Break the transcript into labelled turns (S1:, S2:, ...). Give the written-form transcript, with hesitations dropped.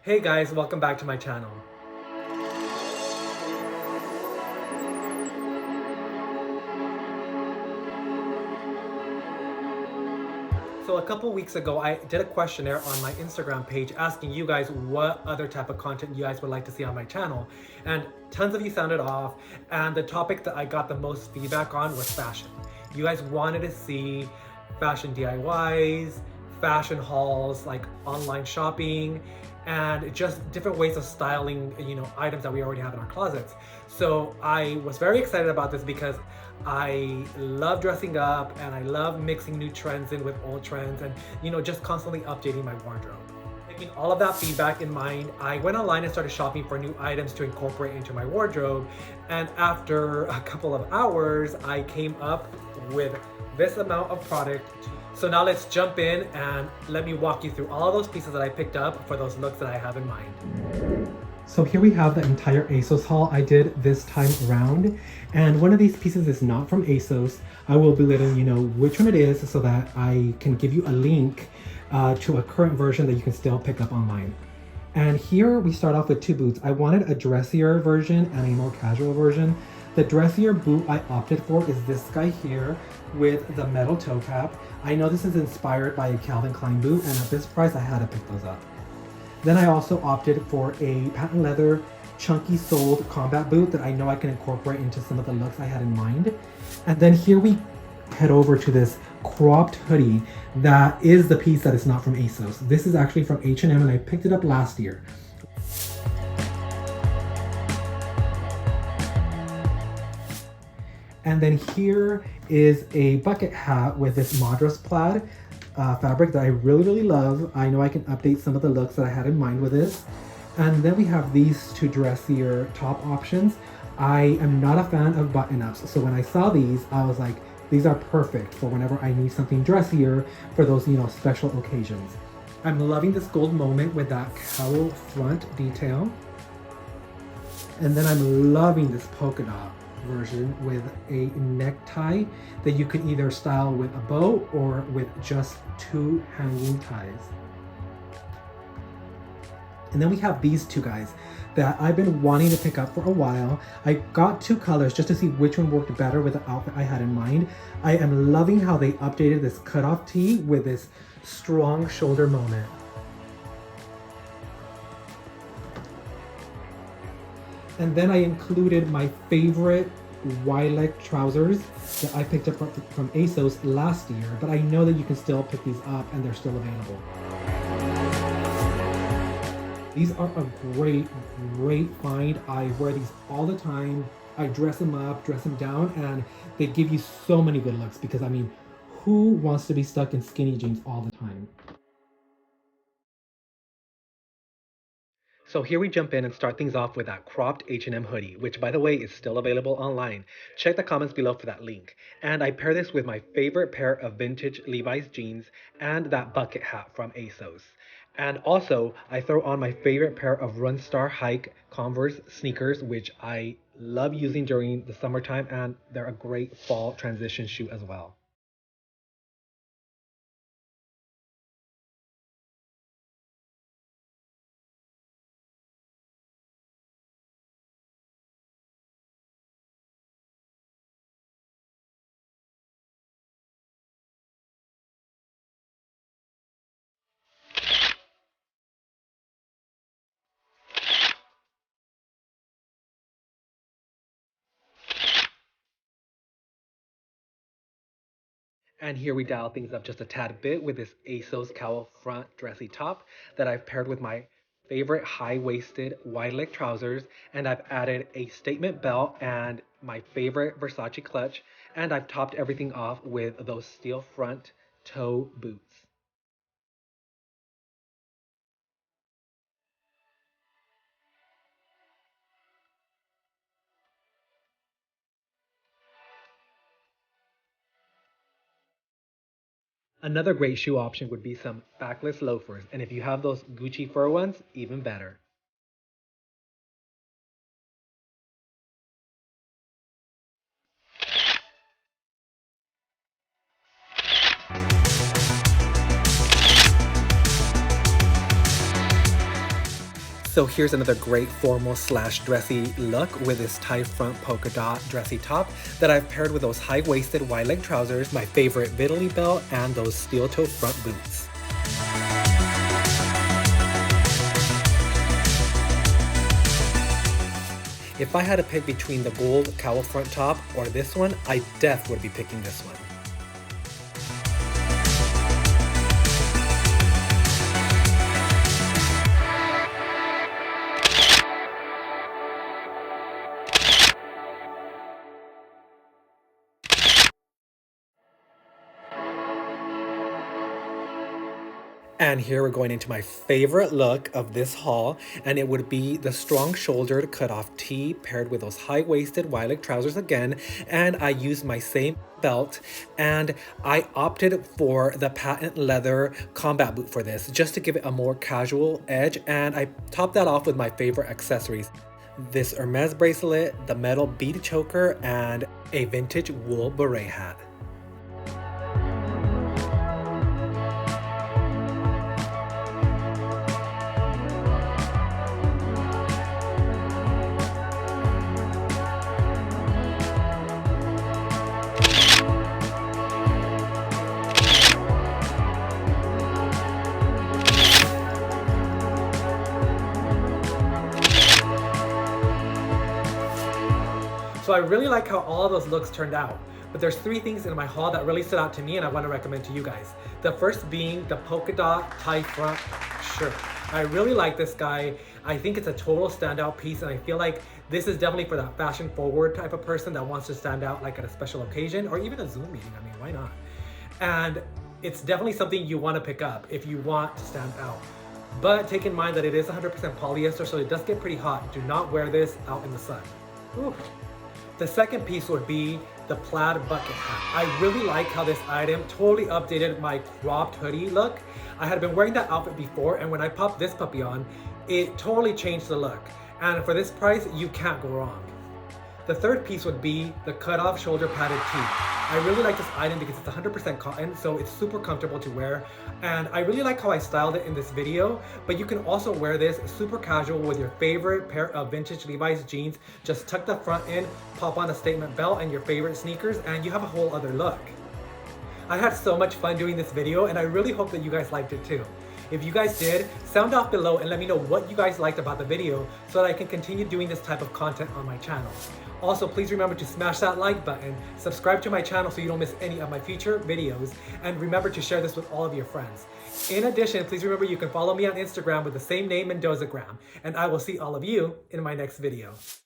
S1: Hey guys, welcome back to my channel. So a couple weeks ago, I did a questionnaire on my Instagram page asking you guys what other type of content you guys would like to see on my channel. And tons of you sounded off, and the topic that I got the most feedback on was fashion. You guys wanted to see fashion DIYs, fashion hauls, like online shopping, and just different ways of styling, items that we already have in our closets. So I was very excited about this because I love dressing up and I love mixing new trends in with old trends and, just constantly updating my wardrobe. Taking all of that feedback in mind, I went online and started shopping for new items to incorporate into my wardrobe. And after a couple of hours, I came up with this amount of product. So now let's jump in and let me walk you through all those pieces that I picked up for those looks that I have in mind. So here we have the entire ASOS haul I did this time around. And one of these pieces is not from ASOS. I will be letting you know which one it is so that I can give you a link to a current version that you can still pick up online. And here we start off with two boots. I wanted a dressier version and a more casual version. The dressier boot I opted for is this guy here with the metal toe cap. I know this is inspired by a Calvin Klein boot, and at this price I had to pick those up. Then I also opted for a patent leather chunky soled combat boot that I know I can incorporate into some of the looks I had in mind. And then here we head over to this cropped hoodie that is the piece that is not from ASOS. This is actually from H&M and I picked it up last year. And then here is a bucket hat with this Madras plaid fabric that I really love. I know I can update some of the looks that I had in mind with this. And then we have these two dressier top options. I am not a fan of button-ups, so when I saw these, I was like, these are perfect for whenever I need something dressier for those, special occasions. I'm loving this gold moment with that cowl front detail. And then I'm loving this polka dot version with a necktie that you can either style with a bow or with just two hanging ties. And then we have these two guys that I've been wanting to pick up for a while. I got two colors just to see which one worked better with the outfit I had in mind. I am loving how they updated this cutoff tee with this strong shoulder moment. And then I included my favorite wide leg trousers that I picked up from ASOS last year, but I know that you can still pick these up and they're still available. These are a great find. I wear these all the time. I dress them up, dress them down, and they give you so many good looks because, who wants to be stuck in skinny jeans all the time? So here we jump in and start things off with that cropped H&M hoodie, which by the way is still available online. Check the comments below for that link. And I pair this with my favorite pair of vintage Levi's jeans and that bucket hat from ASOS. And also, I throw on my favorite pair of Run Star Hike Converse sneakers, which I love using during the summertime, and they're a great fall transition shoe as well. And here we dial things up just a tad bit with this ASOS cowl front dressy top that I've paired with my favorite high-waisted wide leg trousers, and I've added a statement belt and my favorite Versace clutch, and I've topped everything off with those steel front toe boots. Another great shoe option would be some backless loafers, and if you have those Gucci fur ones, even better. So here's another great formal slash dressy look with this tie front polka dot dressy top that I've paired with those high-waisted wide leg trousers, my favorite Vitaly belt, and those steel toe front boots. If I had to pick between the gold cowl front top or this one, I definitely would be picking this one. And here we're going into my favorite look of this haul, and it would be the strong shouldered cutoff tee paired with those high-waisted wide leg trousers again, and I used my same belt, and I opted for the patent leather combat boot for this just to give it a more casual edge, and I topped that off with my favorite accessories. This Hermes bracelet, the metal bead choker, and a vintage wool beret hat. So I really like how all of those looks turned out, but there's three things in my haul that really stood out to me and I want to recommend to you guys. The first being the polka dot tie front shirt. I really like this guy. I think it's a total standout piece, and I feel like this is definitely for that fashion forward type of person that wants to stand out like at a special occasion or even a Zoom meeting. I mean, why not? And it's definitely something you want to pick up if you want to stand out. But take in mind that it is 100% polyester, so it does get pretty hot. Do not wear this out in the sun. Ooh. The second piece would be the plaid bucket hat. I really like how this item totally updated my cropped hoodie look. I had been wearing that outfit before, and when I popped this puppy on, it totally changed the look. And for this price, you can't go wrong. The third piece would be the cutoff shoulder padded tee. I really like this item because it's 100% cotton, so it's super comfortable to wear. And I really like how I styled it in this video, but you can also wear this super casual with your favorite pair of vintage Levi's jeans. Just tuck the front in, pop on a statement belt and your favorite sneakers, and you have a whole other look. I had so much fun doing this video, and I really hope that you guys liked it too. If you guys did, sound off below and let me know what you guys liked about the video so that I can continue doing this type of content on my channel. Also, please remember to smash that like button, subscribe to my channel so you don't miss any of my future videos, and remember to share this with all of your friends. In addition, please remember you can follow me on Instagram with the same name, Mendozagram, and I will see all of you in my next video.